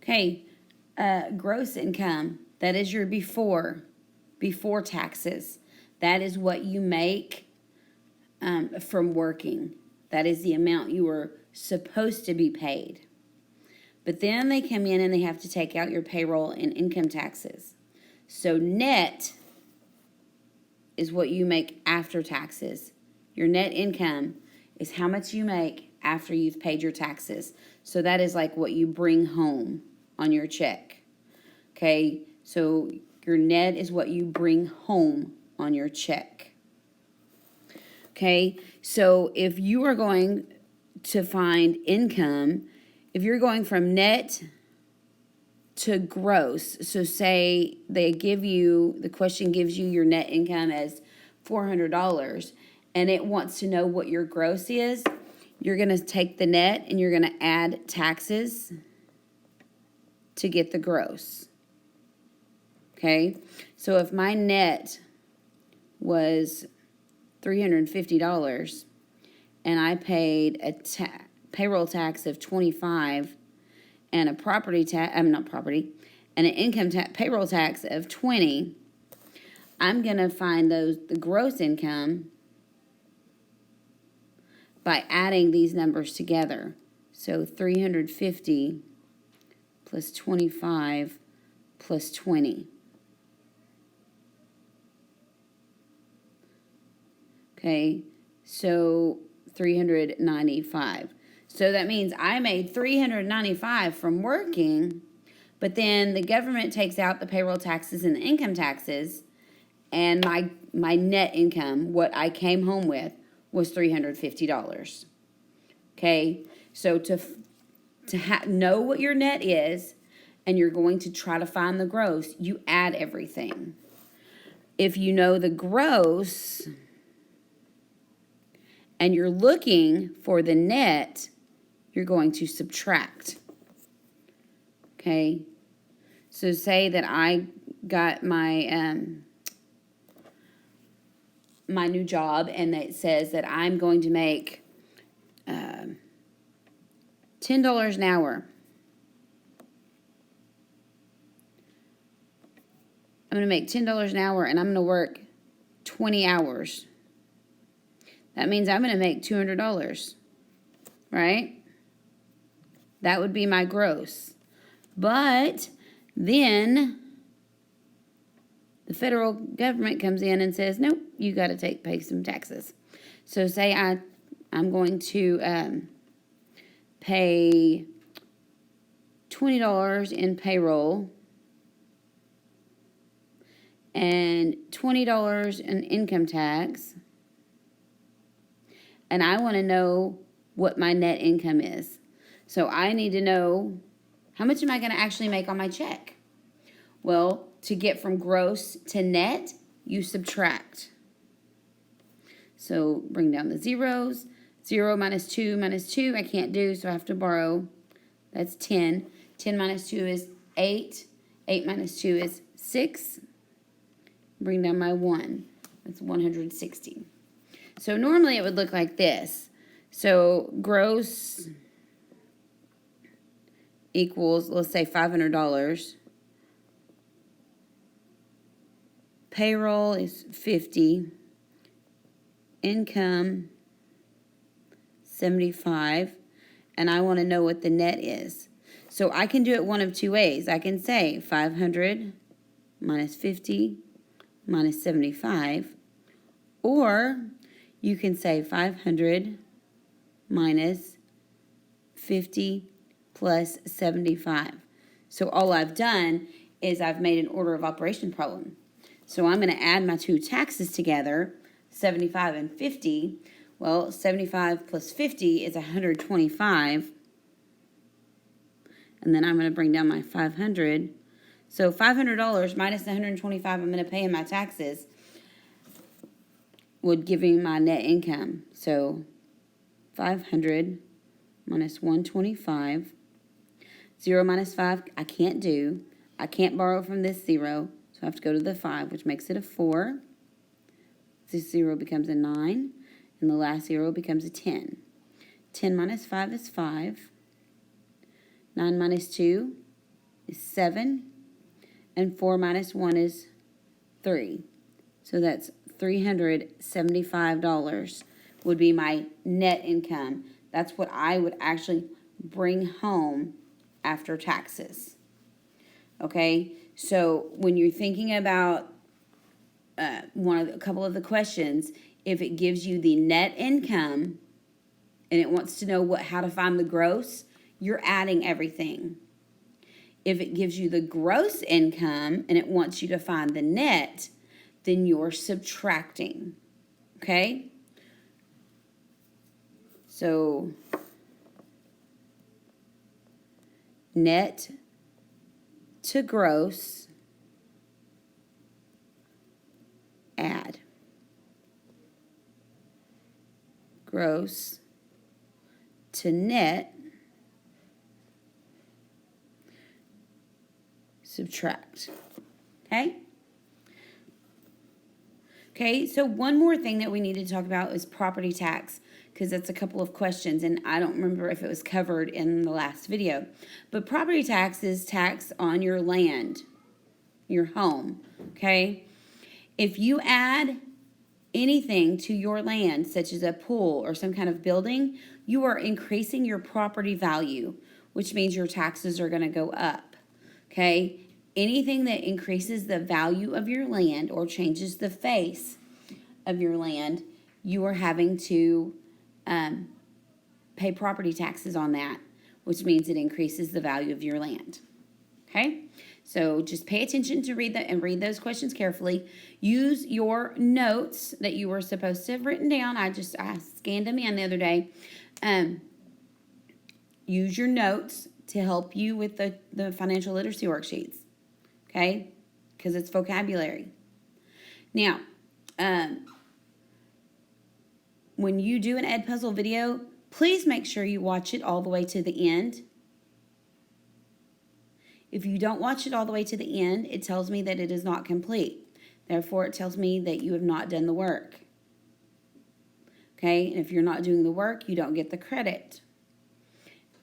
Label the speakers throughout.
Speaker 1: Okay, gross income, that is your before taxes. That is what you make from working. That is the amount you were supposed to be paid. But then they come in and they have to take out your payroll and income taxes. So net is what you make after taxes. Your net income is how much you make after you've paid your taxes. So that is like what you bring home on your check. Okay, so your net is what you bring home on your check. Okay, so if you are going to find income, if you're going from net to gross, so say the question gives you your net income as $400 and it wants to know what your gross is, you're going to take the net and you're going to add taxes to get the gross. Okay, so if my net was $350 and I paid a payroll tax of $25 and a property tax, and an income tax, payroll tax of $20, I'm going to find the gross income by adding these numbers together. So 350 plus 25 plus 20. Okay, so 395. So that means I made $395 from working, but then the government takes out the payroll taxes and the income taxes, and my net income, what I came home with, was $350. Okay, so to know what your net is, and you're going to try to find the gross, you add everything. If you know the gross and you're looking for the net, you're going to subtract. Okay, so say that I got my my new job and it says that I'm going to make $10 an hour. I'm going to make $10 an hour and I'm going to work 20 hours. That means I'm going to make $200, right? That would be my gross. But then the federal government comes in and says, nope, you got to pay some taxes. So say I'm going to pay $20 in payroll and $20 in income tax, and I want to know what my net income is. So I need to know, how much am I going to actually make on my check? Well, to get from gross to net, you subtract. So bring down the zeros. 0 minus 2 minus 2, I can't do, so I have to borrow. That's 10. 10 minus 2 is 8. 8 minus 2 is 6. Bring down my 1. That's 160. So normally it would look like this. So gross equals, let's say, $500. Payroll is 50. Income 75. And I want to know what the net is. So I can do it one of two ways. I can say 500 minus 50 minus 75. Or you can say 500 minus 50 plus 75. So all I've done is I've made an order of operation problem. So I'm going to add my two taxes together, 75 and 50. Well, 75 plus 50 is 125. And then I'm going to bring down my 500. So $500 minus the 125 I'm going to pay in my taxes would give me my net income. So 500 minus 125. 0 minus 5 I can't do. I can't borrow from this 0, so I have to go to the 5, which makes it a 4. This 0 becomes a 9, and the last 0 becomes a 10. 10 minus 5 is 5. 9 minus 2 is 7, and 4 minus 1 is 3. So that's $375 would be my net income. That's what I would actually bring home after taxes. Okay, so when you're thinking about a couple of the questions, if it gives you the net income and it wants to know how to find the gross, you're adding everything. If it gives you the gross income and it wants you to find the net, then you're subtracting. Okay? So net to gross, add. Gross to net, subtract. Okay? Okay, so one more thing that we need to talk about is property tax, because that's a couple of questions, and I don't remember if it was covered in the last video. But property tax is tax on your land, your home, okay? If you add anything to your land, such as a pool or some kind of building, you are increasing your property value, which means your taxes are going to go up, okay? Anything that increases the value of your land or changes the face of your land, you are having to pay property taxes on that, which means it increases the value of your land. Okay? So just pay attention to read those questions carefully. Use your notes that you were supposed to have written down. I scanned them in the other day. Use your notes to help you with the financial literacy worksheets. Okay? Because it's vocabulary. Now, when you do an Edpuzzle video, please make sure you watch it all the way to the end. If you don't watch it all the way to the end, it tells me that it is not complete. Therefore, it tells me that you have not done the work. Okay? And if you're not doing the work, you don't get the credit.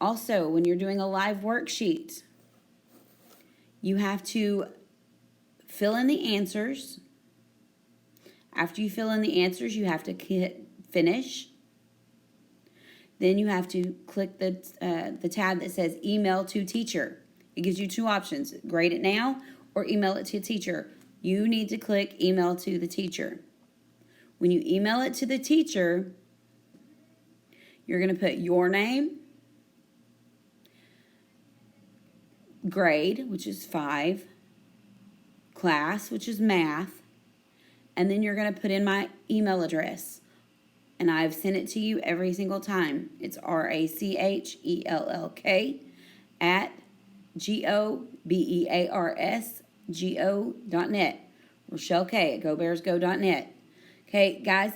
Speaker 1: Also, when you're doing a live worksheet, you have to fill in the answers. After you fill in the answers, you have to hit finish. Then you have to click the tab that says email to teacher. It gives you two options, grade it now or email it to a teacher. You need to click email to the teacher. When you email it to the teacher, you're going to put your name, grade, which is 5, class, which is math, and then you're going to put in my email address. And I've sent it to you every single time. It's RACHELLK at GOBEARSGO.net. Rochelle K at GoBearsGo.net. Okay, guys,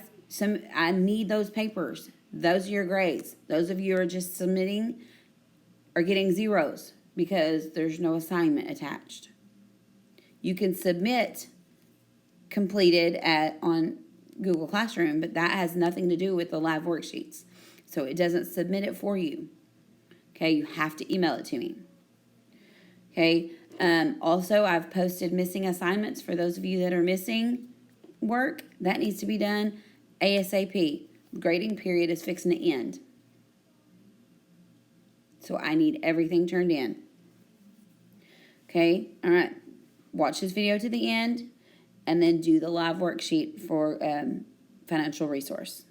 Speaker 1: I need those papers. Those are your grades. Those of you who are just submitting are getting zeros because there's no assignment attached. You can submit completed on Google Classroom, but that has nothing to do with the live worksheets. So it doesn't submit it for you. Okay, you have to email it to me. Okay, also I've posted missing assignments for those of you that are missing work. That needs to be done ASAP. Grading period is fixing to end. So I need everything turned in. Okay, all right. Watch this video to the end and then do the live worksheet for financial resource.